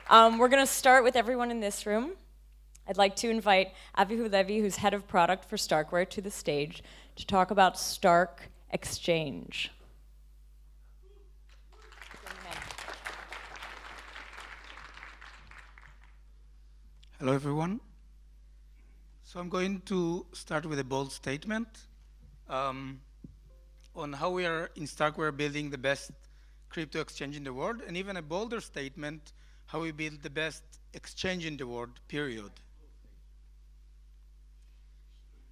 We're going to start with everyone in this room. I'd like to invite Avihu Levi, who's head of product for StarkWare, to the stage to talk about StarkExchange. Hello, everyone. So I'm going to start with a bold statement on how we are in StarkWare building the best crypto exchange in the world, and even a bolder statement how we build the best exchange in the world, period.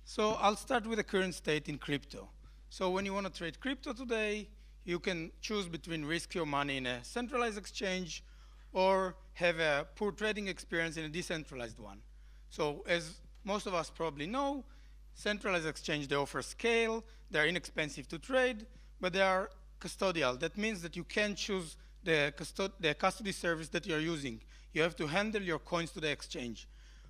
So I'll start with the current state in crypto. So when you want to trade crypto today, you can choose between risk your money in a centralized exchange or have a poor trading experience in a decentralized one. So as most of us probably know, centralized exchange, they offer scale, they're inexpensive to trade, but they are custodial. That means that you can choose the custody service that you're using. You have to handle your coins to the exchange.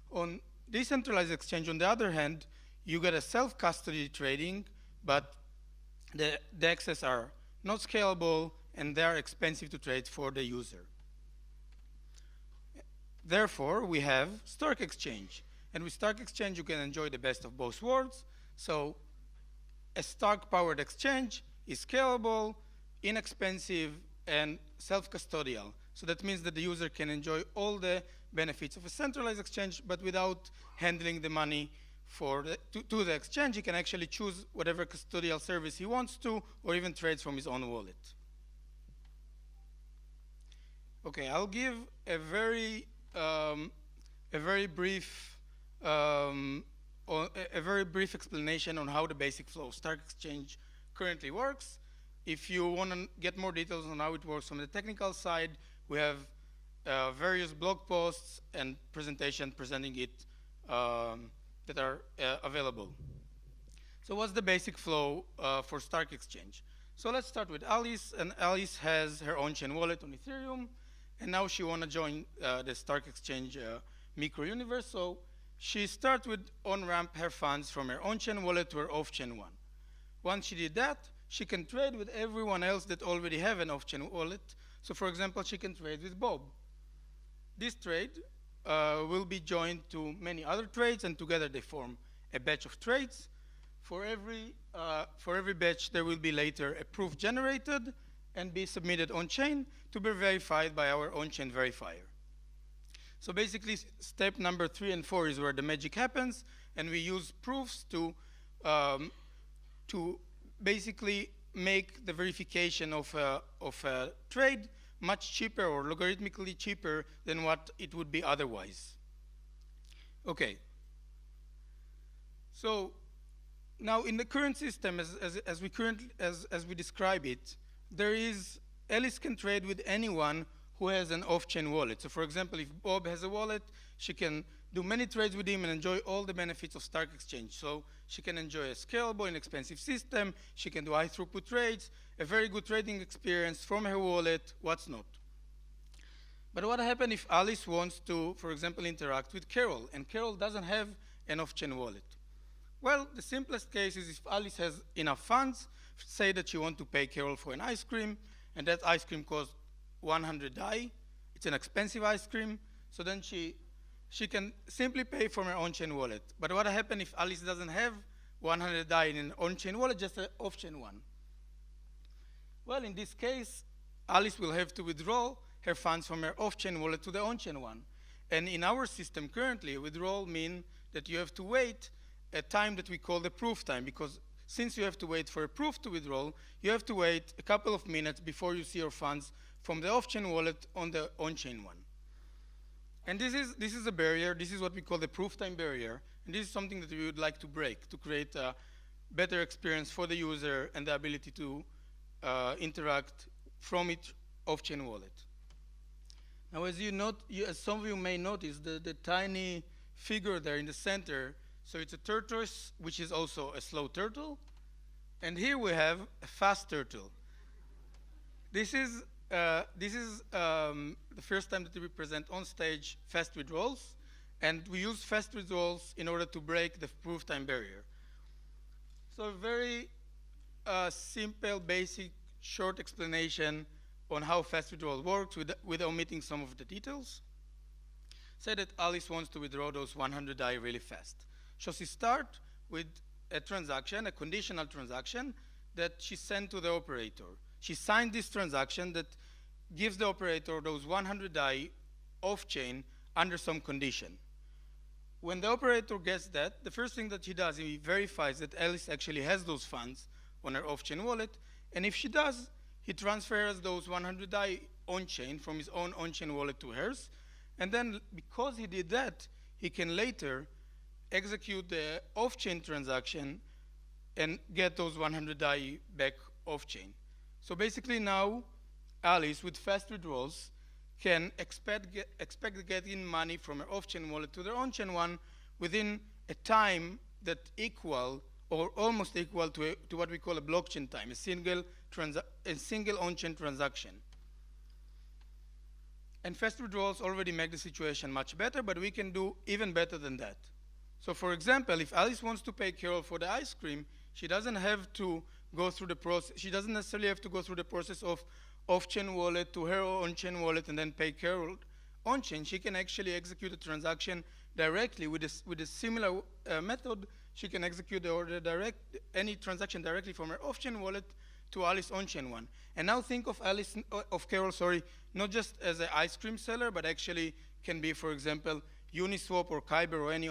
On decentralized exchange, on the other hand, you get a self-custody trading, but the DEXs are not scalable and they are expensive to trade for the user. Therefore, we have StarkExchange. And with StarkExchange, you can enjoy the best of both worlds. So a Stark-powered exchange is scalable, inexpensive, and self-custodial. So that means that the user can enjoy all the benefits of a centralized exchange, but without handling the money to the exchange. He can actually choose whatever custodial service he wants to, or even trades from his own wallet. Okay, I'll give a very brief explanation on how the basic flow of StarkExchange currently works. If you want to get more details on how it works from the technical side, we have various blog posts and presentation presenting it that are available. So what's the basic flow for StarkExchange? So let's start with Alice, and Alice has her own chain wallet on Ethereum, and now she want to join the StarkExchange micro universe. So she starts with on-ramp her funds from her on-chain wallet to her off-chain one. Once she did that, she can trade with everyone else that already have an off-chain wallet. So for example, she can trade with Bob. This trade will be joined to many other trades, and together they form a batch of trades. For every batch, there will be later a proof generated and be submitted on-chain to be verified by our on-chain verifier. So basically, step number 3 and 4 is where the magic happens, and we use proofs to basically make the verification of a trade much cheaper or logarithmically cheaper than what it would be otherwise. Okay. So now in the current system, as we describe it, Alice can trade with anyone who has an off-chain wallet. So for example, if Bob has a wallet, she can do many trades with him and enjoy all the benefits of StarkExchange. So she can enjoy a scalable, inexpensive system. She can do high throughput trades, a very good trading experience from her wallet, what's not. But what happens if Alice wants to, for example, interact with Carol, and Carol doesn't have an off-chain wallet? Well, the simplest case is if Alice has enough funds, say that she wants to pay Carol for an ice cream, and that ice cream costs 100 DAI. It's an expensive ice cream, so then she can simply pay from her on-chain wallet. But what happens if Alice doesn't have 100 DAI in an on-chain wallet, just an off-chain one? Well, in this case, Alice will have to withdraw her funds from her off-chain wallet to the on-chain one. And in our system currently, withdrawal means that you have to wait a time that we call the proof time, because since you have to wait for a proof to withdraw, you have to wait a couple of minutes before you see your funds from the off-chain wallet on the on-chain one. And this is a barrier. This is what we call the proof time barrier. And this is something that we would like to break to create a better experience for the user and the ability to interact from its off-chain wallet. Now, as some of you may notice, the tiny figure there in the center, so it's a tortoise, which is also a slow turtle. And here we have a fast turtle. This is the first time that we present on stage fast withdrawals, and we use fast withdrawals in order to break the proof time barrier. So a very simple, basic, short explanation on how fast withdrawal works with omitting some of the details. Say that Alice wants to withdraw those 100 DAI really fast. So she starts with a transaction, a conditional transaction that she sent to the operator. She signed this transaction that gives the operator those 100 DAI off-chain under some condition. When the operator gets that, the first thing that he does, he verifies that Alice actually has those funds on her off-chain wallet, and if she does, he transfers those 100 DAI on-chain from his own on-chain wallet to hers, and then because he did that, he can later execute the off-chain transaction and get those 100 DAI back off-chain. So basically now, Alice, with fast withdrawals, can expect getting money from her off-chain wallet to their on-chain one within a time that equal or almost equal to what we call a blockchain time, a single on-chain transaction. And fast withdrawals already make the situation much better, but we can do even better than that. So for example, if Alice wants to pay Carol for the ice cream, she doesn't have to go through the process. She doesn't necessarily have to go through the process of off-chain wallet to her on-chain wallet and then pay Carol on-chain. She can actually execute a transaction directly with a similar method. She can execute the order any transaction directly from her off-chain wallet to Alice on-chain one. And now think of Carol, not just as an ice cream seller, but actually can be, for example, Uniswap or Kyber or any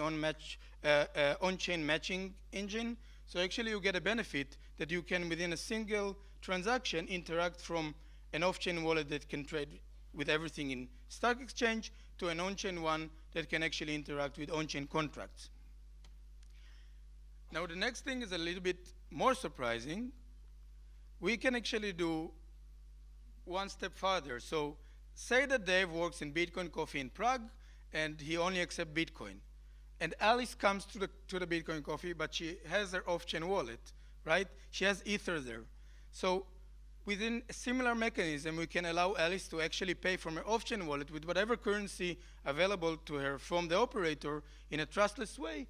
on-chain matching engine. So actually you get a benefit that you can, within a single transaction, interact from an off-chain wallet that can trade with everything in StarkExchange to an on-chain one that can actually interact with on-chain contracts. Now the next thing is a little bit more surprising. We can actually do one step further. So say that Dave works in Bitcoin Coffee in Prague and he only accepts Bitcoin. And Alice comes to the Bitcoin Coffee, but she has her off-chain wallet, right? She has Ether there. So within a similar mechanism, we can allow Alice to actually pay from her off-chain wallet with whatever currency available to her from the operator in a trustless way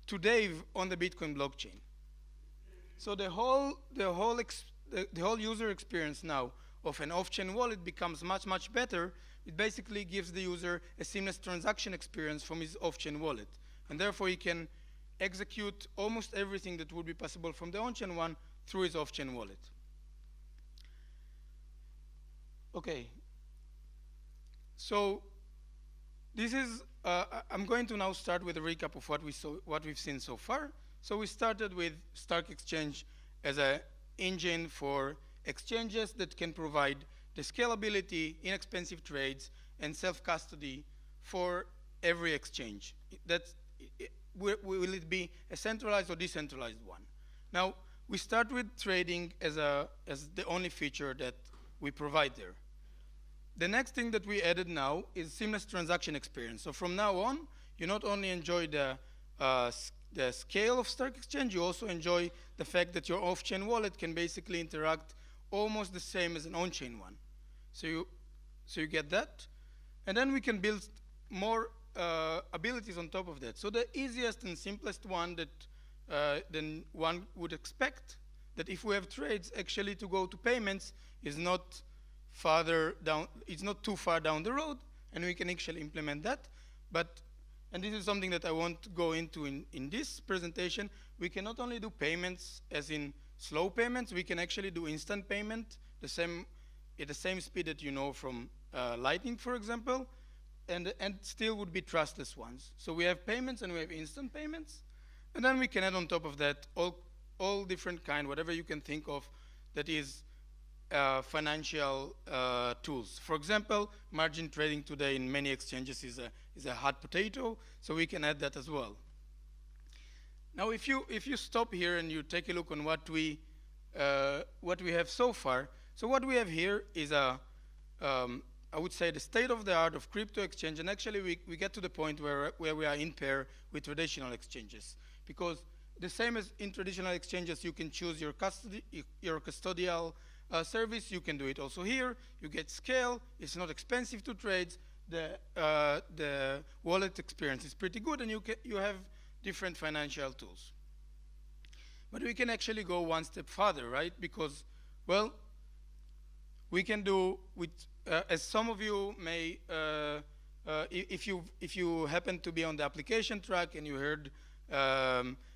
to Dave on the Bitcoin blockchain. So the whole user experience now of an off-chain wallet becomes much, much better. It basically gives the user a seamless transaction experience from his off-chain wallet. And therefore, he can execute almost everything that would be possible from the on-chain one through his off-chain wallet. Okay. So this is, I'm going to now start with a recap of what we've seen so far. So we started with StarkExchange as an engine for exchanges that can provide the scalability, inexpensive trades, and self-custody for every exchange. Will it be a centralized or decentralized one? Now, we start with trading as the only feature that we provide there. The next thing that we added now is seamless transaction experience. So from now on, you not only enjoy the scale of StarkExchange, you also enjoy the fact that your off-chain wallet can basically interact almost the same as an on-chain one. So you get that. And then we can build more abilities on top of that. So the easiest and simplest one that then one would expect, that if we have trades, actually to go to payments is not farther down, it's not too far down the road, and we can actually implement that. And this is something that I won't go into in this presentation. We can not only do payments as in slow payments, we can actually do instant payment at the same speed that you know from Lightning, for example, and still would be trustless ones. So we have payments and we have instant payments, and then we can add on top of that all different kind, whatever you can think of that is financial tools. For example, margin trading today in many exchanges is a hot potato, so we can add that as well. Now, if you stop here and you take a look on what we have so far, so what we have here is I would say the state of the art of crypto exchange, and actually we get to the point where we are in pair with traditional exchanges, because the same as in traditional exchanges, you can choose your custodial service. You can do it also here. You get scale. It's not expensive to trade. The wallet experience is pretty good, and you have different financial tools. But we can actually go one step further, right? Because, well, we can do with, as some of you may if you happen to be on the application track and you heard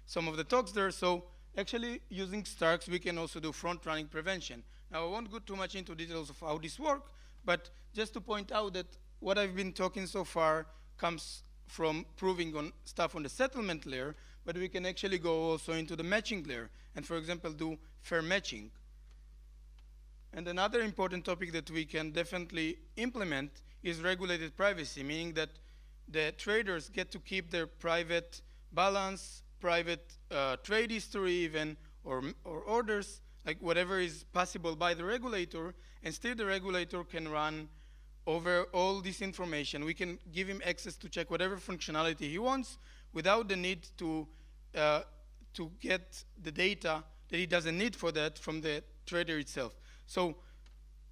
some of the talks there, so actually using Starks, we can also do front-running prevention. Now, I won't go too much into details of how this works, but just to point out that what I've been talking so far comes from proving on stuff on the settlement layer, but we can actually go also into the matching layer and, for example, do fair matching. And another important topic that we can definitely implement is regulated privacy, meaning that the traders get to keep their private balance, private trade history even, or orders, like whatever is possible by the regulator, and still the regulator can run over all this information. We can give him access to check whatever functionality he wants without the need to get the data that he doesn't need for that from the trader itself. So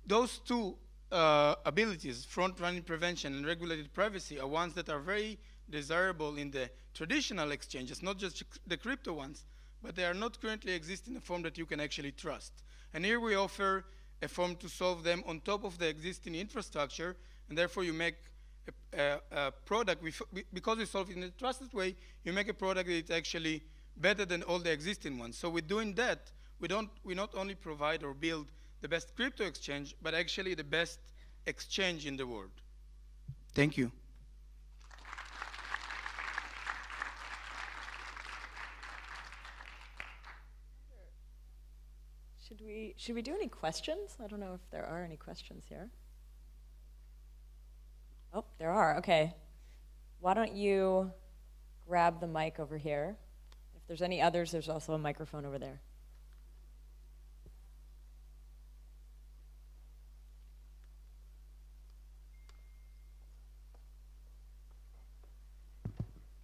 those two abilities, front-running prevention and regulated privacy, are ones that are very desirable in the traditional exchanges, not just the crypto ones, but they are not currently exist in a form that you can actually trust. And here we offer a form to solve them on top of the existing infrastructure, and therefore you make a product, because we solve it in a trusted way, you make a product that is actually better than all the existing ones. So with doing that, we not only provide or build the best crypto exchange, but actually the best exchange in the world. Thank you. Should we do any questions? I don't know if there are any questions here. Oh, there are. Okay. Why don't you grab the mic over here? If there's any others, there's also a microphone over there.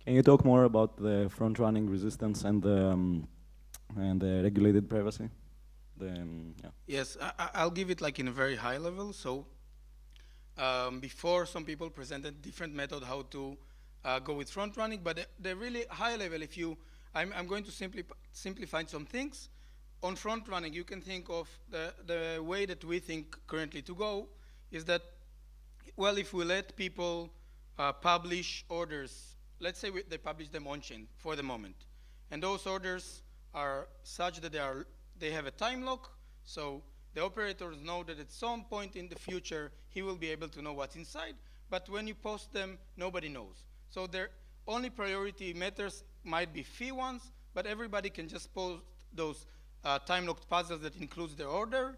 Can you talk more about the front-running resistance and the regulated privacy? Yeah. Yes, I'll give it like in a very high level. So before, some people presented different method how to go with front-running, but the really high level, I'm going to simplify some things. On front-running, you can think of the way that we think currently to go is that, well, if we let people publish orders, let's say they publish them on-chain for the moment, and those orders are such that they have a time lock, so the operators know that at some point in the future he will be able to know what's inside, but when you post them, nobody knows. So their only priority matters might be fee ones, but everybody can just post those time-locked puzzles that includes their order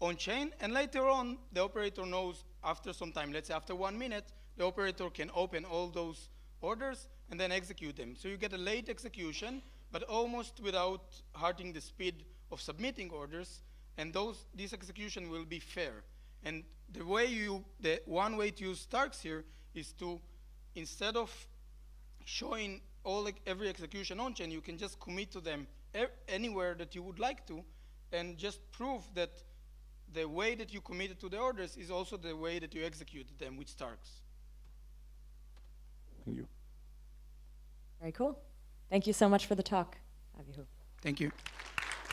on-chain, and later on, the operator knows after some time, let's say after 1 minute, the operator can open all those orders and then execute them. So you get a late execution, but almost without hurting the speed of submitting orders, and this execution will be fair. And the one way to use Starks here is to, instead of showing every execution on-chain, you can just commit to them anywhere that you would like to, and just prove that the way that you committed to the orders is also the way that you executed them with Starks. Thank you. Very cool. Thank you so much for the talk, Avihu. Thank you.